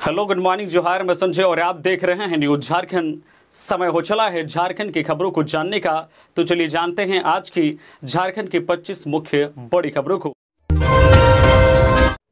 Hello, good morning, जोहार। मैं संजय और आप देख रहे हैं न्यूज झारखंड। समय हो चला है झारखंड की खबरों को जानने का, तो चलिए जानते हैं आज की झारखंड की 25 मुख्य बड़ी खबरों को।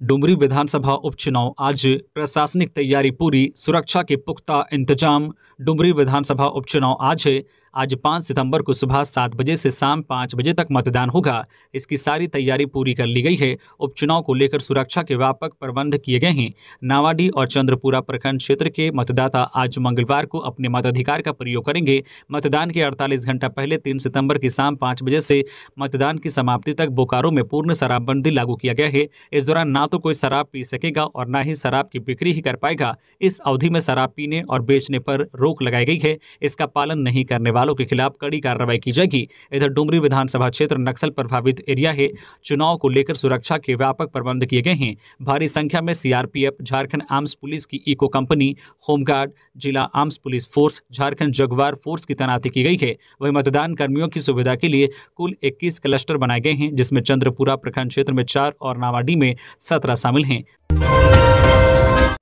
डुमरी विधानसभा उपचुनाव आज, प्रशासनिक तैयारी पूरी, सुरक्षा के पुख्ता इंतजाम। डुमरी विधानसभा उपचुनाव आज है। आज 5 सितंबर को सुबह 7 बजे से शाम 5 बजे तक मतदान होगा। इसकी सारी तैयारी पूरी कर ली गई है। उपचुनाव को लेकर सुरक्षा के व्यापक प्रबंध किए गए हैं। नावाडीह और चंद्रपुरा प्रखंड क्षेत्र के मतदाता आज मंगलवार को अपने मताधिकार का प्रयोग करेंगे। मतदान के 48 घंटा पहले 3 सितंबर की शाम 5 बजे से मतदान की समाप्ति तक बोकारो में पूर्ण शराबबंदी लागू किया गया है। इस दौरान ना तो कोई शराब पी सकेगा और ना ही शराब की बिक्री ही कर पाएगा। इस अवधि में शराब पीने और बेचने पर रोक लगाई गई है। इसका पालन नहीं करने वालों के खिलाफ कड़ी कार्रवाई की जाएगी। इधर डुमरी विधानसभा क्षेत्र नक्सल प्रभावित एरिया है। चुनाव को लेकर सुरक्षा के व्यापक प्रबंध किए गए हैं। भारी संख्या में सीआरपीएफ, झारखंड आर्म्स पुलिस की इको कंपनी, होमगार्ड, जिला arms police force, Jharkhand Jaguar force की तैनाती की गई है। वहीं मतदान कर्मियों की सुविधा के लिए कुल 21 क्लस्टर बनाए गए हैं, जिसमें चंद्रपुरा प्रखंड क्षेत्र में 4 और नावाडीह में 17 शामिल हैं।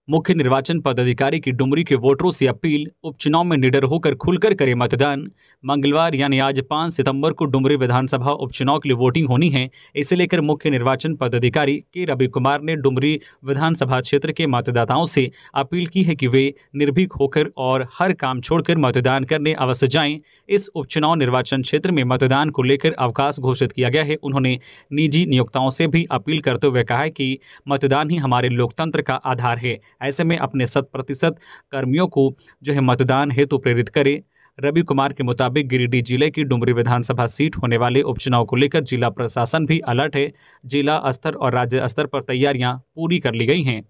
मुख्य निर्वाचन पदाधिकारी की डुमरी के वोटरों से अपील, उपचुनाव में निडर होकर खुलकर करें मतदान। मंगलवार यानी आज 5 सितंबर को डुमरी विधानसभा उपचुनाव के लिए वोटिंग होनी है। इसे लेकर मुख्य निर्वाचन पदाधिकारी के रवि कुमार ने डुमरी विधानसभा क्षेत्र के मतदाताओं से अपील की है कि वे निर्भीक होकर और हर काम छोड़कर मतदान करने अवश्य जाएं। इस उपचुनाव निर्वाचन क्षेत्र में मतदान को लेकर अवकाश घोषित किया गया है। उन्होंने निजी नियोक्ताओं से भी अपील करते हुए कहा है कि मतदान ही हमारे लोकतंत्र का आधार है। ऐसे में अपने 100% कर्मियों को मतदान हेतु प्रेरित करें। रवि कुमार के मुताबिक गिरिडीह जिले की डुमरी विधानसभा सीट होने वाले उपचुनाव को लेकर जिला प्रशासन भी अलर्ट है। जिला स्तर और राज्य स्तर पर तैयारियां पूरी कर ली गई हैं।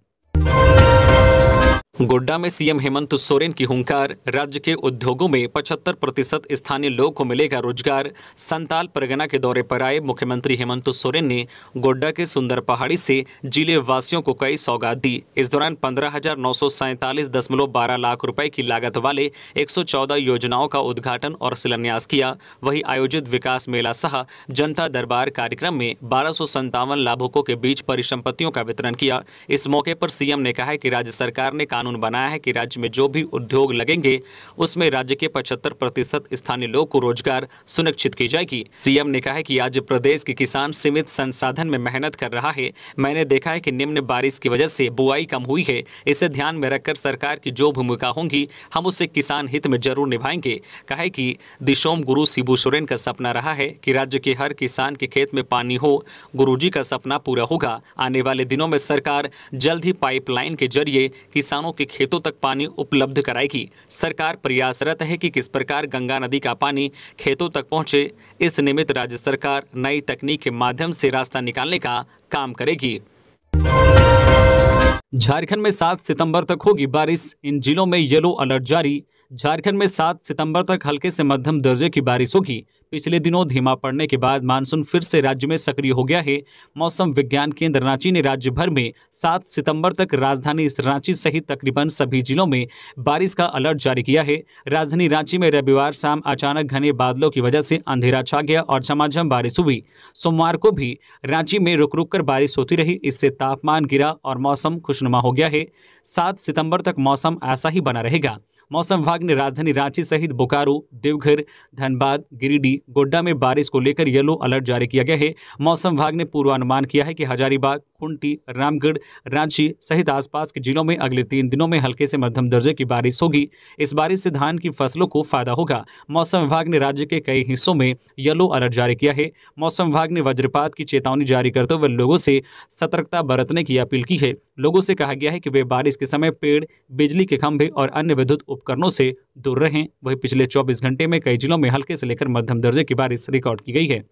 गोड्डा में सीएम हेमंत सोरेन की हुंकार, राज्य के उद्योगों में 75% स्थानीय लोगों को मिलेगा रोजगार। संताल परगना के दौरे पर आए मुख्यमंत्री हेमंत सोरेन ने गोड्डा के सुंदर पहाड़ी से जिले वासियों को कई सौगात दी। इस दौरान 15,947.12 लाख रुपए की लागत वाले 114 योजनाओं का उद्घाटन और शिलान्यास किया। वहीं आयोजित विकास मेला सह जनता दरबार कार्यक्रम में 1257 लाभुकों के बीच परिसंपत्तियों का वितरण किया। इस मौके पर सीएम ने कहा कि राज्य सरकार ने कानून बनाया है कि राज्य में जो भी उद्योग लगेंगे उसमें राज्य के 75% स्थानीय लोगों को रोजगार सुनिश्चित की जाएगी। सीएम ने कहा है कि आज प्रदेश के किसान सीमित संसाधन में मेहनत कर रहा है। मैंने देखा है कि निम्न बारिश की वजह से बुआई कम हुई है। इसे ध्यान में रखकर सरकार की जो भूमिका होगी हम उससे किसान हित में जरूर निभाएंगे। कहा कि दिशोम गुरु शिबू सोरेन का सपना रहा है कि राज्य के हर किसान के खेत में पानी हो। गुरुजी का सपना पूरा होगा। आने वाले दिनों में सरकार जल्द ही पाइपलाइन के जरिए किसानों के खेतों तक पानी उपलब्ध कराएगी। सरकार प्रयासरत है कि किस प्रकार गंगा नदी का पानी खेतों तक पहुंचे। इस निमित्त राज्य सरकार नई तकनीक के माध्यम से रास्ता निकालने का काम करेगी। झारखंड में 7 सितंबर तक होगी बारिश, इन जिलों में येलो अलर्ट जारी। झारखंड में 7 सितंबर तक हल्के से मध्यम दर्जे की बारिश होगी। पिछले दिनों धीमा पड़ने के बाद मानसून फिर से राज्य में सक्रिय हो गया है। मौसम विज्ञान केंद्र रांची ने राज्य भर में 7 सितंबर तक राजधानी रांची सहित तकरीबन सभी जिलों में बारिश का अलर्ट जारी किया है। राजधानी रांची में रविवार शाम अचानक घने बादलों की वजह से अंधेरा छा गया और झमाझम बारिश हुई। सोमवार को भी रांची में रुक रुक कर बारिश होती रही। इससे तापमान गिरा और मौसम खुशनुमा हो गया है। 7 सितंबर तक मौसम ऐसा ही बना रहेगा। मौसम विभाग ने राजधानी रांची सहित बोकारो, देवघर, धनबाद, गिरिडीह, गोड्डा में बारिश को लेकर येलो अलर्ट जारी किया गया है। मौसम विभाग ने पूर्वानुमान किया है कि हजारीबाग, खूंटी, रामगढ़, रांची सहित आसपास के जिलों में अगले 3 दिनों में हल्के से मध्यम दर्जे की बारिश होगी। इस बारिश से धान की फसलों को फायदा होगा। मौसम विभाग ने राज्य के कई हिस्सों में येलो अलर्ट जारी किया है। मौसम विभाग ने वज्रपात की चेतावनी जारी करते हुए लोगों से सतर्कता बरतने की अपील की है। लोगों से कहा गया है कि वे बारिश के समय पेड़, बिजली के खंभे और अन्य विद्युत उपकरणों से दूर रहें। वहीं पिछले 24 घंटे में कई जिलों में हल्के से लेकर मध्यम दर्जे की बारिश रिकॉर्ड की गई है।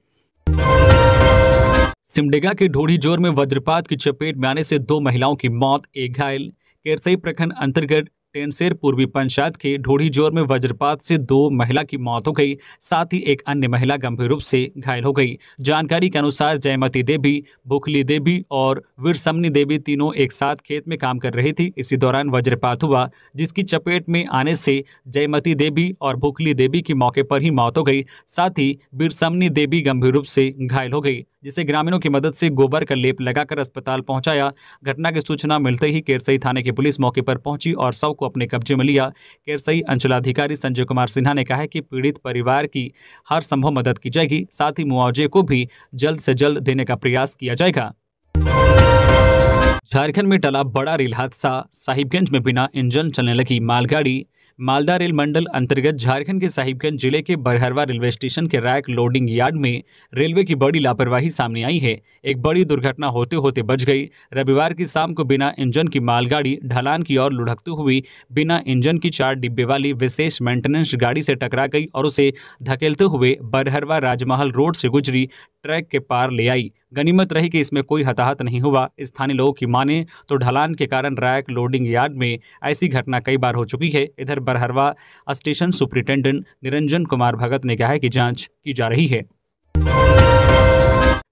सिमडेगा के ढोढ़ीजोर में वज्रपात की चपेट में आने से 2 महिलाओं की मौत, 1 घायल। केरसई प्रखंड अंतर्गत टेनसेर पूर्वी पंचायत के ढोढ़ीजोर में वज्रपात से 2 महिला की मौत हो गई, साथ ही एक अन्य महिला गंभीर रूप से घायल हो गई। जानकारी के अनुसार जयमती देवी, भूखली देवी और वीरसमनी देवी तीनों एक साथ खेत में काम कर रही थी। इसी दौरान वज्रपात हुआ, जिसकी चपेट में आने से जयमती देवी और भूखली देवी की मौके पर ही मौत हो गई, साथ ही वीरसमनी देवी गंभीर रूप से घायल हो गई, जिसे ग्रामीणों की मदद से गोबर का लेप लगाकर अस्पताल पहुंचाया। घटना की सूचना मिलते ही केरसई थाने की पुलिस मौके पर पहुंची और शव को अपने कब्जे में लिया। केरसई अंचलाधिकारी संजय कुमार सिन्हा ने कहा है कि पीड़ित परिवार की हर संभव मदद की जाएगी, साथ ही मुआवजे को भी जल्द से जल्द देने का प्रयास किया जाएगा। झारखंड में टला बड़ा रेल हादसा, साहिबगंज में बिना इंजन चलने लगी मालगाड़ी। मालदा रेल मंडल अंतर्गत झारखंड के साहिबगंज जिले के बरहरवा रेलवे स्टेशन के रैक लोडिंग यार्ड में रेलवे की बड़ी लापरवाही सामने आई है। एक बड़ी दुर्घटना होते होते बच गई। रविवार की शाम को बिना इंजन की मालगाड़ी ढलान की ओर लुढ़कती हुई बिना इंजन की 4 डिब्बे वाली विशेष मेंटेनेंस गाड़ी से टकरा गई और उसे धकेलते हुए बरहरवा राजमहल रोड से गुजरी ट्रैक के पार ले आई। गनीमत रही कि इसमें कोई हताहत नहीं हुआ। स्थानीय लोगों की माने तो ढलान के कारण रैक लोडिंग यार्ड में ऐसी घटना कई बार हो चुकी है। इधर बरहरवा स्टेशन सुपरिटेंडेंट निरंजन कुमार भगत ने कहा है कि जांच की जा रही है।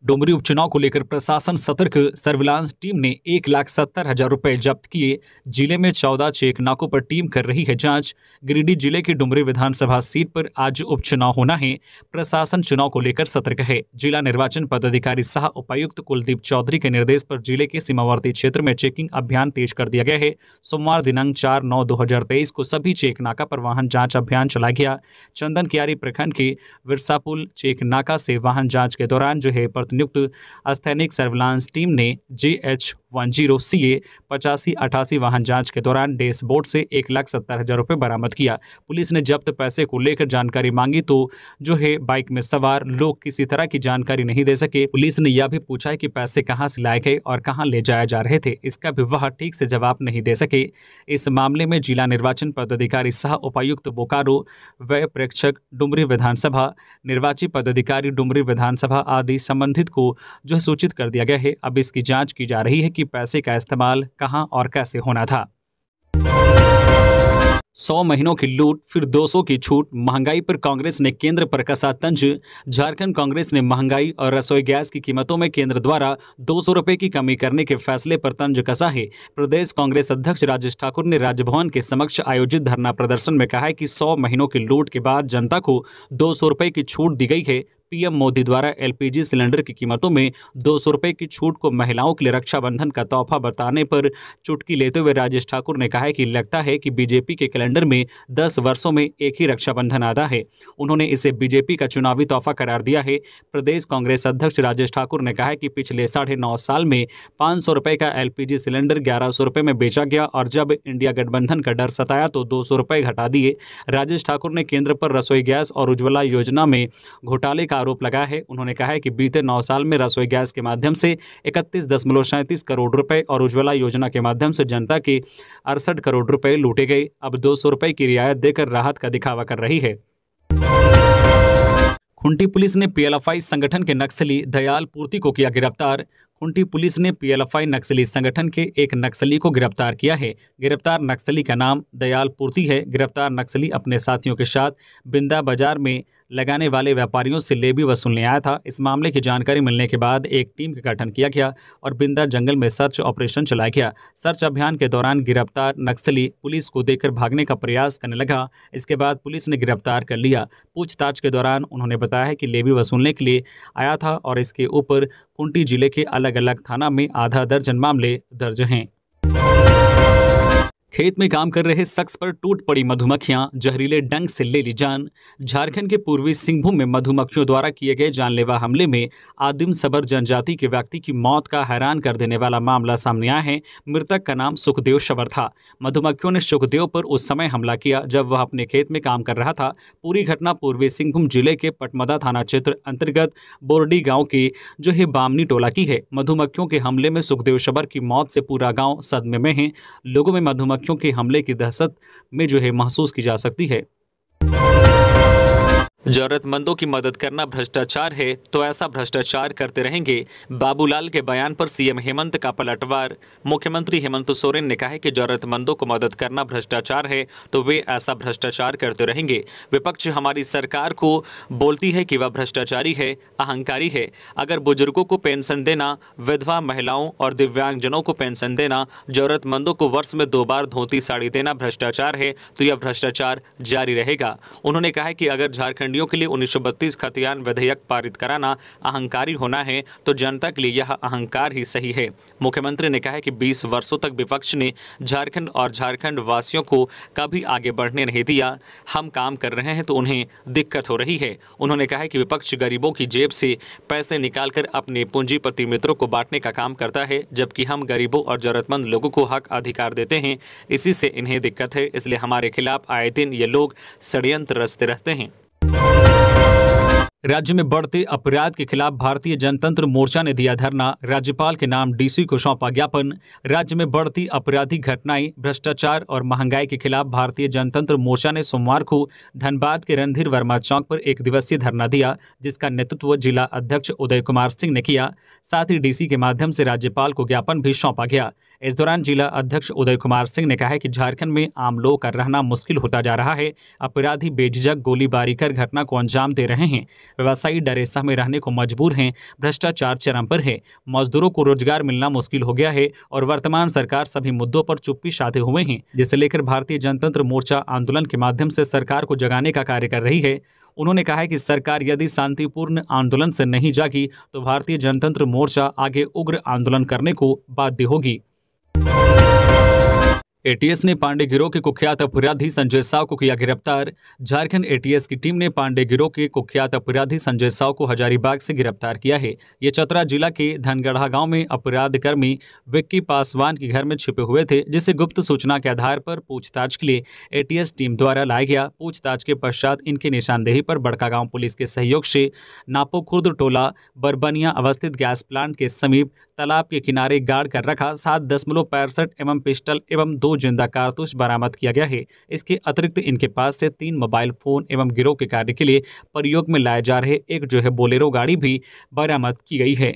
डुमरी उपचुनाव को लेकर प्रशासन सतर्क, सर्विलांस टीम ने 1,70,000 रुपए जब्त किए। जिले में 14 चेक नाकों पर टीम कर रही है जांच। गिरिडीह जिले की डुमरी विधानसभा सीट पर आज उपचुनाव होना है। प्रशासन चुनाव को लेकर सतर्क है। जिला निर्वाचन पदाधिकारी सह उपायुक्त कुलदीप चौधरी के निर्देश पर जिले के सीमावर्ती क्षेत्र में चेकिंग अभियान तेज कर दिया गया है। सोमवार दिनांक 4/9/2023 को सभी चेक नाका पर वाहन जाँच अभियान चलाया गया। चंदन कियारी प्रखंड के विरसापुल चेक नाका से वाहन जाँच के दौरान जो है नियुक्त स्थैनिक सर्विलांस टीम ने JH10 CA 8588 वाहन जांच के दौरान डैशबोर्ड से 1,70,000 रुपये बरामद किया। पुलिस ने जब्त पैसे को लेकर जानकारी मांगी तो जो है बाइक में सवार लोग किसी तरह की जानकारी नहीं दे सके। पुलिस ने यह भी पूछा है कि पैसे कहां से लाए गए और कहां ले जाए जा रहे थे, इसका भी वह ठीक से जवाब नहीं दे सके। इस मामले में जिला निर्वाचन पदाधिकारी सह उपायुक्त बोकारो, व्यय प्रेक्षक डुमरी विधानसभा, निर्वाची पदाधिकारी डुमरी विधानसभा आदि संबंधित को जो है सूचित कर दिया गया है। अब इसकी जांच की जा रही है कि पैसे का इस्तेमाल कहां और कैसे होना था। 100 महीनों की लूट, फिर 200 की छूट। महंगाई पर कांग्रेस ने केंद्र पर कसा तंज। झारखंड कांग्रेस ने महंगाई और रसोई गैस की कीमतों में केंद्र द्वारा 200 रुपये की कमी करने के फैसले पर तंज कसा है। प्रदेश कांग्रेस अध्यक्ष राजेश ठाकुर ने राजभवन के समक्ष आयोजित धरना प्रदर्शन में कहा है कि 100 महीनों की लूट के बाद जनता को 200 रुपये की छूट दी गई है। पीएम मोदी द्वारा LPG सिलेंडर की कीमतों में 200 रुपये की छूट को महिलाओं के लिए रक्षाबंधन का तोहफा बताने पर चुटकी लेते हुए राजेश ठाकुर ने कहा है कि लगता है कि बीजेपी के कैलेंडर में 10 वर्षों में एक ही रक्षाबंधन आता है। उन्होंने इसे बीजेपी का चुनावी तोहफा करार दिया है। प्रदेश कांग्रेस अध्यक्ष राजेश ठाकुर ने कहा है कि पिछले 9.5 साल में 500 रुपये का LPG सिलेंडर 1100 रुपये में बेचा गया और जब इंडिया गठबंधन का डर सताया तो 200 रुपये घटा दिए। राजेश ठाकुर ने केंद्र पर रसोई गैस और उज्ज्वला योजना में घोटाले का आरोप लगाया है। उन्होंने कहा है कि बीते 9 साल में रसोई गैस के माध्यम से 31.37 करोड़ रुपए और उज्ज्वला योजना के माध्यम से जनता के 68 करोड़ रुपए लूटे गए। अब 200 रुपए की रियायत देकर राहत का दिखावा कर रही है। खुंटी पुलिस ने PLFI संगठन के नक्सली दयाल पूर्ति को किया गिरफ्तार। खुंटी पुलिस ने PLFI नक्सली संगठन के एक नक्सली को गिरफ्तार किया है। गिरफ्तार नक्सली का नाम दयाल पूर्ति है। गिरफ्तार नक्सली अपने साथियों के साथ बिंदा बाजार में लगाने वाले व्यापारियों से लेवी वसूलने आया था। इस मामले की जानकारी मिलने के बाद एक टीम का गठन किया गया और बिंदा जंगल में सर्च ऑपरेशन चलाया गया। सर्च अभियान के दौरान गिरफ्तार नक्सली पुलिस को देखकर भागने का प्रयास करने लगा। इसके बाद पुलिस ने गिरफ्तार कर लिया। पूछताछ के दौरान उन्होंने बताया है कि लेवी वसूलने के लिए आया था और इसके ऊपर कुंटी जिले के अलग अलग थाना में आधा दर्जन मामले दर्ज हैं। खेत में काम कर रहे शख्स पर टूट पड़ी मधुमक्खियां, जहरीले डंक से ले ली जान। झारखंड के पूर्वी सिंहभूम में मधुमक्खियों द्वारा किए गए जानलेवा हमले में आदिम सबर जनजाति के व्यक्ति की मौत का हैरान कर देने वाला मामला सामने आया है। मृतक का नाम सुखदेव शबर था। मधुमक्खियों ने सुखदेव पर उस समय हमला किया जब वह अपने खेत में काम कर रहा था। पूरी घटना पूर्वी सिंहभूम जिले के पटमदा थाना क्षेत्र अंतर्गत बोरडी गाँव के जो है बामनी टोला की है। मधुमक्खियों के हमले में सुखदेव शबर की मौत से पूरा गाँव सदमे में है। लोगों में मधुमक्खियों के हमले की दहशत में जो है महसूस की जा सकती है। जरूरतमंदों की मदद करना भ्रष्टाचार है तो ऐसा भ्रष्टाचार करते रहेंगे। बाबूलाल के बयान पर सीएम हेमंत का पलटवार। मुख्यमंत्री हेमंत सोरेन ने कहा है कि जरूरतमंदों को मदद करना भ्रष्टाचार है तो वे ऐसा भ्रष्टाचार करते रहेंगे। विपक्ष हमारी सरकार को बोलती है कि वह भ्रष्टाचारी है, अहंकारी है। अगर बुजुर्गों को पेंशन देना, विधवा महिलाओं और दिव्यांगजनों को पेंशन देना, जरूरतमंदों को वर्ष में 2 बार धोती साड़ी देना भ्रष्टाचार है तो यह भ्रष्टाचार जारी रहेगा। उन्होंने कहा है कि अगर झारखंड के लिए 1932 खतियान विधेयक पारित कराना अहंकारी होना है तो जनता के लिए यह अहंकार ही सही है। मुख्यमंत्री ने कहा है कि 20 वर्षों तक विपक्ष ने झारखंड और झारखंड वासियों को कभी आगे बढ़ने नहीं दिया। हम काम कर रहे हैं तो उन्हें दिक्कत हो रही है। उन्होंने कहा है कि विपक्ष गरीबों की जेब से पैसे निकालकर अपने पूंजीपति मित्रों को बांटने का काम करता है, जबकि हम गरीबों और जरूरतमंद लोगों को हक अधिकार देते हैं। इसी से इन्हें दिक्कत है, इसलिए हमारे खिलाफ आए दिन ये लोग षड्यंत्र रचते रहते हैं। राज्य में बढ़ते अपराध के खिलाफ भारतीय जनतंत्र मोर्चा ने दिया धरना। राज्यपाल के नाम डीसी को सौंपा ज्ञापन। राज्य में बढ़ती आपराधिक घटनाएं, भ्रष्टाचार और महंगाई के खिलाफ भारतीय जनतंत्र मोर्चा ने सोमवार को धनबाद के रणधीर वर्मा चौक पर 1 दिवसीय धरना दिया, जिसका नेतृत्व जिला अध्यक्ष उदय कुमार सिंह ने किया। साथ ही डीसी के माध्यम से राज्यपाल को ज्ञापन भी सौंपा गया। इस दौरान जिला अध्यक्ष उदय कुमार सिंह ने कहा है कि झारखंड में आम लोगों का रहना मुश्किल होता जा रहा है। अपराधी बेझिझक गोलीबारी कर घटना को अंजाम दे रहे हैं। व्यवसायी डरे सहमे रहने को मजबूर हैं। भ्रष्टाचार चरम पर है। मजदूरों को रोजगार मिलना मुश्किल हो गया है और वर्तमान सरकार सभी मुद्दों पर चुप्पी साधे हुए हैं, जिसे लेकर भारतीय जनतंत्र मोर्चा आंदोलन के माध्यम से सरकार को जगाने का कार्य कर रही है। उन्होंने कहा है कि सरकार यदि शांतिपूर्ण आंदोलन से नहीं जागी तो भारतीय जनतंत्र मोर्चा आगे उग्र आंदोलन करने को बाध्य होगी। एटीएस ने पांडे गिरोह के कुख्यात अपराधी संजय साव को किया गिरफ्तार। झारखंड एटीएस की टीम ने पांडे गिरोह के कुख्यात अपराधी संजय साव को हजारीबाग से गिरफ्तार किया है। ये चतरा जिला के धनगढ़ा गांव में अपराध कर्मी विक्की पासवान के घर में छिपे हुए थे, जिसे गुप्त सूचना के आधार पर पूछताछ के लिए एटीएस टीम द्वारा लाया गया। पूछताछ के पश्चात इनकी निशानदेही पर बड़कागांव पुलिस के सहयोग से नापोखुर्द टोला बरबनिया अवस्थित गैस प्लांट के समीप तालाब के किनारे गाड़ कर रखा 7.65 एवं पिस्टल एवं 2 जिंदा कारतूस बरामद किया गया है। इसके अतिरिक्त इनके पास से 3 मोबाइल फोन एवं गिरोह के कार्य के लिए प्रयोग में लाए जा रहे एक बोलेरो गाड़ी भी बरामद की गई है।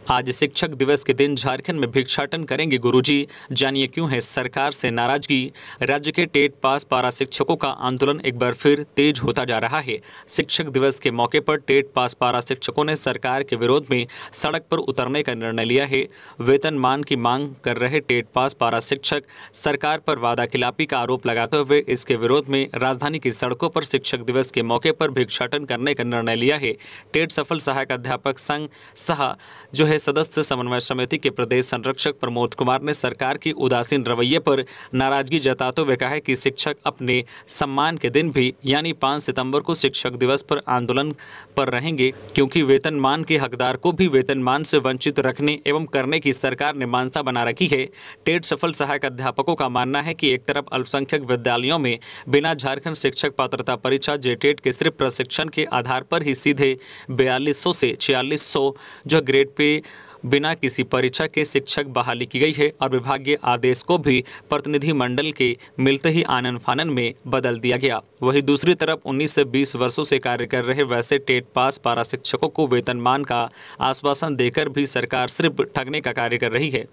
आज शिक्षक दिवस के दिन झारखंड में भिक्षाटन करेंगे गुरुजी, जानिए क्यों है सरकार से नाराजगी। राज्य के टेट पास पारा शिक्षकों का आंदोलन एक बार फिर तेज होता जा रहा है। शिक्षक दिवस के मौके पर टेट पास पारा शिक्षकों ने सरकार के विरोध में सड़क पर उतरने का निर्णय लिया है। वेतनमान की मांग कर रहे टेट पास पारा शिक्षक सरकार पर वादाखिलाफी का आरोप लगाते हुए इसके विरोध में राजधानी की सड़कों पर शिक्षक दिवस के मौके पर भिक्षाटन करने का निर्णय लिया है। टेट सफल सहायक अध्यापक संघ सहा जो है सदस्य समन्वय समिति के प्रदेश संरक्षक प्रमोद कुमार ने सरकार की उदासीन रवैये पर नाराजगी जताते हुए कहा है कि शिक्षक अपने सम्मान के दिन भी यानी 5 सितंबर को शिक्षक दिवस पर आंदोलन पर रहेंगे, क्योंकि वेतनमान के हकदार को भी वेतनमान से वंचित रखने एवं करने की सरकार ने मानसा बना रखी है। टेट सफल सहायक अध्यापकों का मानना है कि एक तरफ अल्पसंख्यक विद्यालयों में बिना झारखंड शिक्षक पात्रता परीक्षा जेटेट के सिर्फ प्रशिक्षण के आधार पर ही सीधे 4200 से 4600 जो ग्रेड पे बिना किसी परीक्षा के शिक्षक बहाली की गई है और विभागीय आदेश को भी प्रतिनिधि मंडल के मिलते ही आनन फानन में बदल दिया गया। वहीं दूसरी तरफ 19 से 20 वर्षों से कार्य कर रहे वैसे टेट पास पारा शिक्षकों को वेतनमान का आश्वासन देकर भी सरकार सिर्फ ठगने का कार्य कर रही है।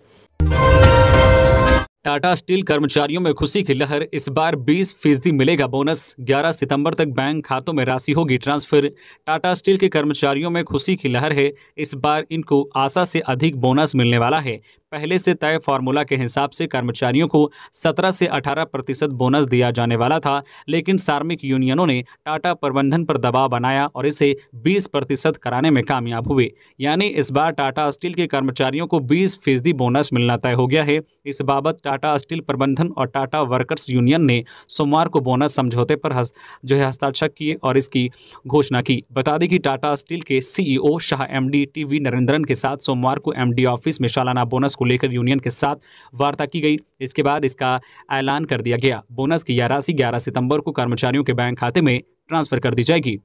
टाटा स्टील कर्मचारियों में खुशी की लहर, इस बार 20% मिलेगा बोनस। 11 सितंबर तक बैंक खातों में राशि होगी ट्रांसफर। टाटा स्टील के कर्मचारियों में खुशी की लहर है। इस बार इनको आशा से अधिक बोनस मिलने वाला है। पहले से तय फार्मूला के हिसाब से कर्मचारियों को 17 से 18% बोनस दिया जाने वाला था, लेकिन श्रमिक यूनियनों ने टाटा प्रबंधन पर दबाव बनाया और इसे 20% कराने में कामयाब हुए। यानी इस बार टाटा स्टील के कर्मचारियों को 20% बोनस मिलना तय हो गया है। इस बाबत टाटा स्टील प्रबंधन और टाटा वर्कर्स यूनियन ने सोमवार को बोनस समझौते पर हस्ताक्षर किए और इसकी घोषणा की। बता दें कि टाटा स्टील के CEO Shah MD TV Narendran के साथ सोमवार को MD ऑफिस में सालाना बोनस को लेकर यूनियन के साथ वार्ता की गई। इसके बाद इसका ऐलान कर दिया गया। बोनस की यह राशि 11 सितंबर को कर्मचारियों के बैंक खाते में ट्रांसफर कर दी जाएगी।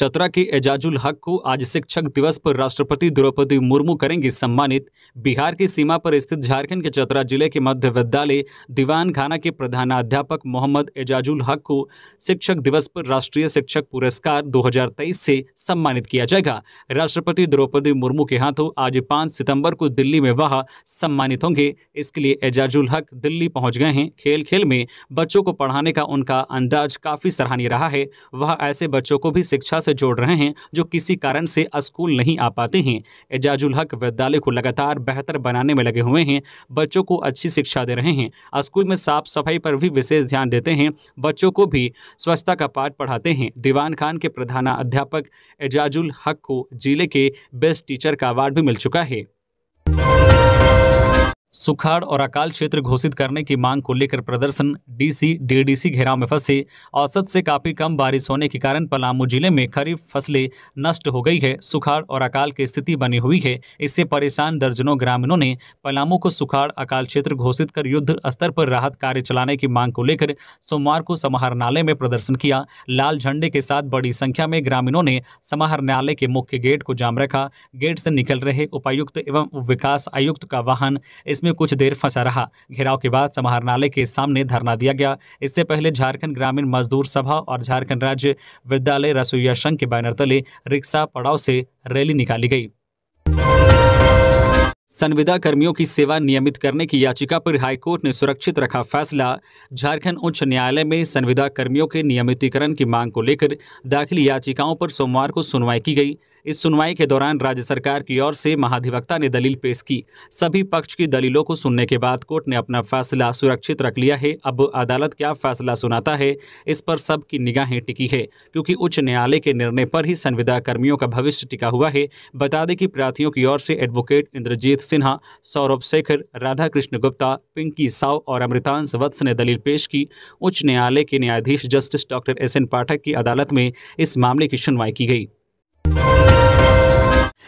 चतरा के एजाजुल हक को आज शिक्षक दिवस पर राष्ट्रपति द्रौपदी मुर्मू करेंगी सम्मानित। बिहार की सीमा पर स्थित झारखंड के चतरा जिले के मध्य विद्यालय दीवान खाना के प्रधानाध्यापक मोहम्मद एजाजुल हक को शिक्षक दिवस पर राष्ट्रीय शिक्षक पुरस्कार 2023 से सम्मानित किया जाएगा। राष्ट्रपति द्रौपदी मुर्मू के हाथों आज 5 सितंबर को दिल्ली में वह सम्मानित होंगे। इसके लिए एजाजुल हक दिल्ली पहुंच गए हैं। खेल खेल में बच्चों को पढ़ाने का उनका अंदाज काफी सराहनीय रहा है। वह ऐसे बच्चों को भी शिक्षा से जोड़ रहे हैं जो किसी कारण से स्कूल नहीं आ पाते हैं। एजाजुल हक विद्यालय को लगातार बेहतर बनाने में लगे हुए हैं। बच्चों को अच्छी शिक्षा दे रहे हैं। स्कूल में साफ सफाई पर भी विशेष ध्यान देते हैं। बच्चों को भी स्वच्छता का पाठ पढ़ाते हैं। दीवान खान के प्रधानाध्यापक एजाजुल हक को जिले के बेस्ट टीचर का अवार्ड भी मिल चुका है। सुखाड़ और अकाल क्षेत्र घोषित करने की मांग को लेकर प्रदर्शन। डीसी डीडीसी घेराव में फंसे। औसत से काफी कम बारिश होने के कारण पलामू जिले में खरीफ फसलें नष्ट हो गई है। सुखाड़ और अकाल की स्थिति बनी हुई है। इससे परेशान दर्जनों ग्रामीणों ने पलामू को सुखाड़ अकाल क्षेत्र घोषित कर युद्ध स्तर पर राहत कार्य चलाने की मांग को लेकर सोमवार को समाहरणालय में प्रदर्शन किया। लाल झंडे के साथ बड़ी संख्या में ग्रामीणों ने समाहरणालय के मुख्य गेट को जाम रखा। गेट से निकल रहे उपायुक्त एवं विकास आयुक्त का वाहन इसमें कुछ देर फंसा रहा। घेराव के बाद समाहरणालय के सामने धरना दिया गया। इससे पहले झारखंड ग्रामीण मजदूर सभा और झारखंड राज्य विद्यालय रसोईया संघ के बैनर तले रिक्शा पड़ाव से रैली निकाली गई। संविदा कर्मियों की सेवा नियमित करने की याचिका पर हाईकोर्ट ने सुरक्षित रखा फैसला। झारखंड उच्च न्यायालय में संविदा कर्मियों के नियमितीकरण की मांग को लेकर दाखिल याचिकाओं पर सोमवार को सुनवाई की गई। इस सुनवाई के दौरान राज्य सरकार की ओर से महाधिवक्ता ने दलील पेश की। सभी पक्ष की दलीलों को सुनने के बाद कोर्ट ने अपना फैसला सुरक्षित रख लिया है। अब अदालत क्या फैसला सुनाता है, इस पर सबकी निगाहें टिकी है, क्योंकि उच्च न्यायालय के निर्णय पर ही संविदा कर्मियों का भविष्य टिका हुआ है। बता दें कि प्रार्थियों की ओर से एडवोकेट इंद्रजीत सिन्हा, सौरभ शेखर, राधा कृष्ण गुप्ता, पिंकी साव और अमृतांश वत्स ने दलील पेश की। उच्च न्यायालय के न्यायाधीश जस्टिस डॉक्टर SN पाठक की अदालत में इस मामले की सुनवाई की गई।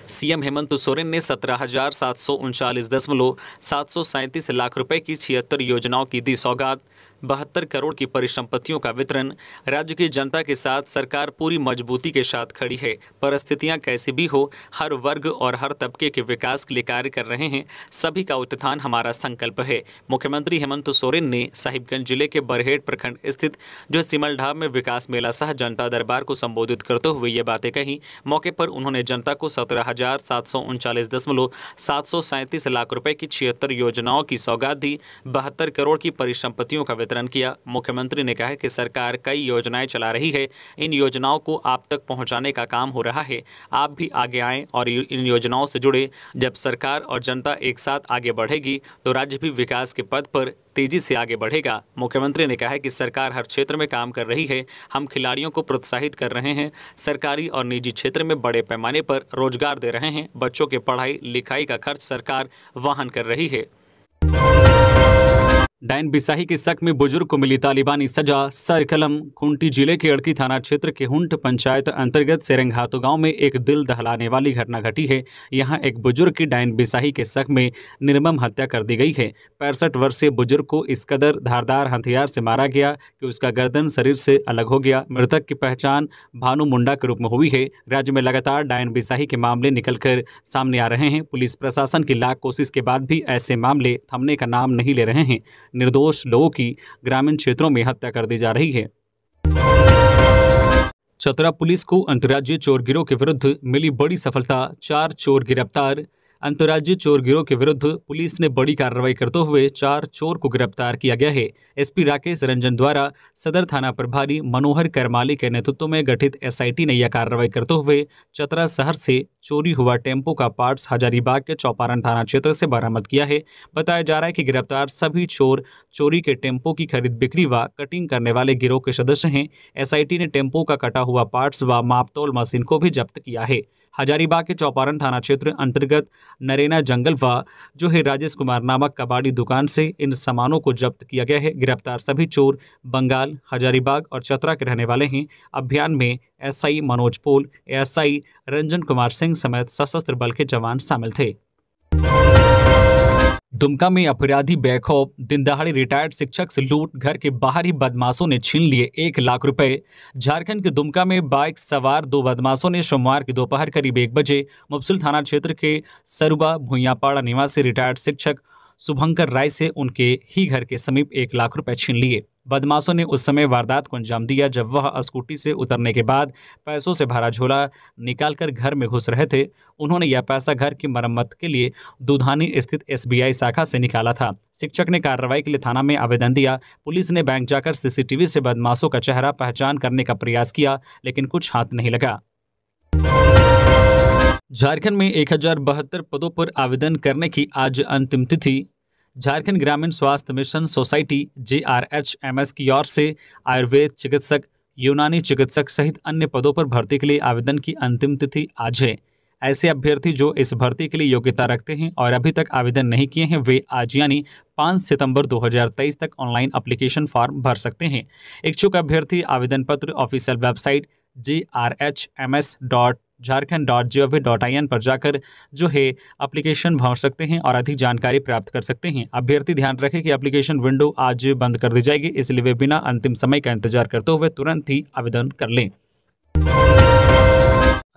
सीएम हेमंत सोरेन ने 17,739.737 लाख रुपए की 76 योजनाओं की दी सौगात। 72 करोड़ की परिसंपत्तियों का वितरण। राज्य की जनता के साथ सरकार पूरी मजबूती के साथ खड़ी है। परिस्थितियां कैसी भी हो, हर वर्ग और हर तबके के विकास के लिए कार्य कर रहे हैं। सभी का उत्थान हमारा संकल्प है। मुख्यमंत्री हेमंत सोरेन ने साहिबगंज जिले के बरहेट प्रखंड स्थित जो सिमलढाब में विकास मेला सह जनता दरबार को संबोधित करते हुए ये बातें कही। मौके पर उन्होंने जनता को 17,739.737 लाख रुपए की 76 योजनाओं की सौगात दी। 72 करोड़ की परिसंपत्तियों का वितरण किया। मुख्यमंत्री ने कहा कि सरकार कई योजनाएं चला रही है। इन योजनाओं को आप तक पहुंचाने का काम हो रहा है। आप भी आगे आएं और इन योजनाओं से जुड़े। जब सरकार और जनता एक साथ आगे बढ़ेगी तो राज्य भी विकास के पथ पर तेजी से आगे बढ़ेगा। मुख्यमंत्री ने कहा कि सरकार हर क्षेत्र में काम कर रही है। हम खिलाड़ियों को प्रोत्साहित कर रहे हैं। सरकारी और निजी क्षेत्र में बड़े पैमाने पर रोजगार दे रहे हैं। बच्चों के पढ़ाई लिखाई का खर्च सरकार वहन कर रही है। डायन बिसाही के शक में बुजुर्ग को मिली तालिबानी सजा। सरकलम खूंटी जिले के अड़की थाना क्षेत्र के हुंट पंचायत अंतर्गत सेरंगहातु गांव में एक दिल दहलाने वाली घटना घटी है। यहां एक बुजुर्ग की डायन बिसाही के शक में निर्मम हत्या कर दी गई है। 65 वर्षीय बुजुर्ग को इस कदर धारदार हथियार से मारा गया कि उसका गर्दन शरीर से अलग हो गया। मृतक की पहचान भानु मुंडा के रूप में हुई है। राज्य में लगातार डायन बिसाही के मामले निकलकर सामने आ रहे हैं। पुलिस प्रशासन की लाख कोशिश के बाद भी ऐसे मामले थमने का नाम नहीं ले रहे हैं। निर्दोष लोगों की ग्रामीण क्षेत्रों में हत्या कर दी जा रही है। चतरा पुलिस को अंतर्राज्यीय चोर गिरोह के विरुद्ध मिली बड़ी सफलता। 4 चोर गिरफ्तार। अंतर्राज्यीय चोर गिरोह के विरुद्ध पुलिस ने बड़ी कार्रवाई करते हुए 4 चोर को गिरफ्तार किया गया है। एसपी राकेश रंजन द्वारा सदर थाना प्रभारी मनोहर करमाली के नेतृत्व में गठित एसआईटी ने यह कार्रवाई करते हुए चतरा शहर से चोरी हुआ टेम्पो का पार्ट्स हजारीबाग के चौपारण थाना क्षेत्र से बरामद किया है। बताया जा रहा है कि गिरफ्तार सभी चोर चोरी के टेम्पो की खरीद बिक्री व कटिंग करने वाले गिरोह के सदस्य हैं। एसआईटी ने टेम्पो का कटा हुआ पार्ट्स व मापतोल मशीन को भी जब्त किया है। हजारीबाग के चौपारण थाना क्षेत्र अंतर्गत नरेना जंगल व जो है राजेश कुमार नामक कबाड़ी दुकान से इन सामानों को जब्त किया गया है। गिरफ्तार सभी चोर बंगाल, हजारीबाग और चतरा के रहने वाले हैं। अभियान में एसआई मनोज पोल, एएसआई रंजन कुमार सिंह समेत सशस्त्र बल के जवान शामिल थे। दुमका में अपराधी बेखौफ, दिन दहाड़े रिटायर्ड शिक्षक से लूट, घर के बाहर ही बदमाशों ने छीन लिए 1 लाख रुपए। झारखंड के दुमका में बाइक सवार 2 बदमाशों ने सोमवार की दोपहर करीब 1 बजे मुफस्सिल थाना क्षेत्र के सरुबा भुइयापाड़ा निवासी रिटायर्ड शिक्षक शुभंकर राय से उनके ही घर के समीप 1 लाख रुपए छीन लिए। बदमाशों ने उस समय वारदात को अंजाम दिया जब वह स्कूटी से उतरने के बाद पैसों से भरा झोला निकालकर घर में घुस रहे थे। उन्होंने यह पैसा घर की मरम्मत के लिए दुधानी स्थित SBI शाखा से निकाला था। शिक्षक ने कार्रवाई के लिए थाना में आवेदन दिया। पुलिस ने बैंक जाकर CCTV से बदमाशों का चेहरा पहचान करने का प्रयास किया, लेकिन कुछ हाथ नहीं लगा। झारखंड में 1072 पदों पर आवेदन करने की आज अंतिम तिथि। झारखंड ग्रामीण स्वास्थ्य मिशन सोसाइटी JRHMS की ओर से आयुर्वेद चिकित्सक, यूनानी चिकित्सक सहित अन्य पदों पर भर्ती के लिए आवेदन की अंतिम तिथि आज है। ऐसे अभ्यर्थी जो इस भर्ती के लिए योग्यता रखते हैं और अभी तक आवेदन नहीं किए हैं, वे आज यानी 5 सितंबर 2023 तक ऑनलाइन एप्लीकेशन फॉर्म भर सकते हैं। इच्छुक अभ्यर्थी आवेदन पत्र ऑफिशियल वेबसाइट JRHMS.Jharkhand.gov.in पर जाकर जो है एप्लीकेशन भर सकते हैं और अधिक जानकारी प्राप्त कर सकते हैं। अभ्यर्थी ध्यान रखें कि एप्लीकेशन विंडो आज बंद कर दी जाएगी, इसलिए वे बिना अंतिम समय का इंतजार करते हुए तुरंत ही आवेदन कर लें।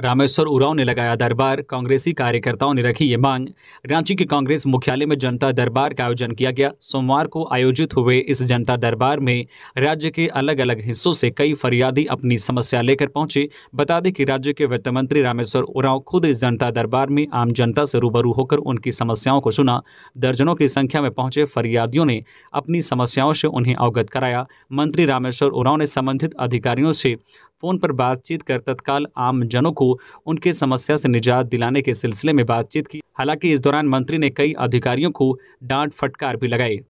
रामेश्वर उरांव ने लगाया दरबार, कांग्रेसी कार्यकर्ताओं ने रखी ये मांग। रांची के कांग्रेस मुख्यालय में जनता दरबार का आयोजन किया गया। सोमवार को आयोजित हुए इस जनता दरबार में राज्य के अलग अलग हिस्सों से कई फरियादी अपनी समस्या लेकर पहुंचे। बता दें कि राज्य के वित्त मंत्री रामेश्वर उरांव खुद इस जनता दरबार में आम जनता से रूबरू होकर उनकी समस्याओं को सुना। दर्जनों की संख्या में पहुंचे फरियादियों ने अपनी समस्याओं से उन्हें अवगत कराया। मंत्री रामेश्वर उरांव ने संबंधित अधिकारियों से फोन पर बातचीत कर तत्काल आम जनों को उनके समस्या से निजात दिलाने के सिलसिले में बातचीत की। हालांकि इस दौरान मंत्री ने कई अधिकारियों को डांट फटकार भी लगाई।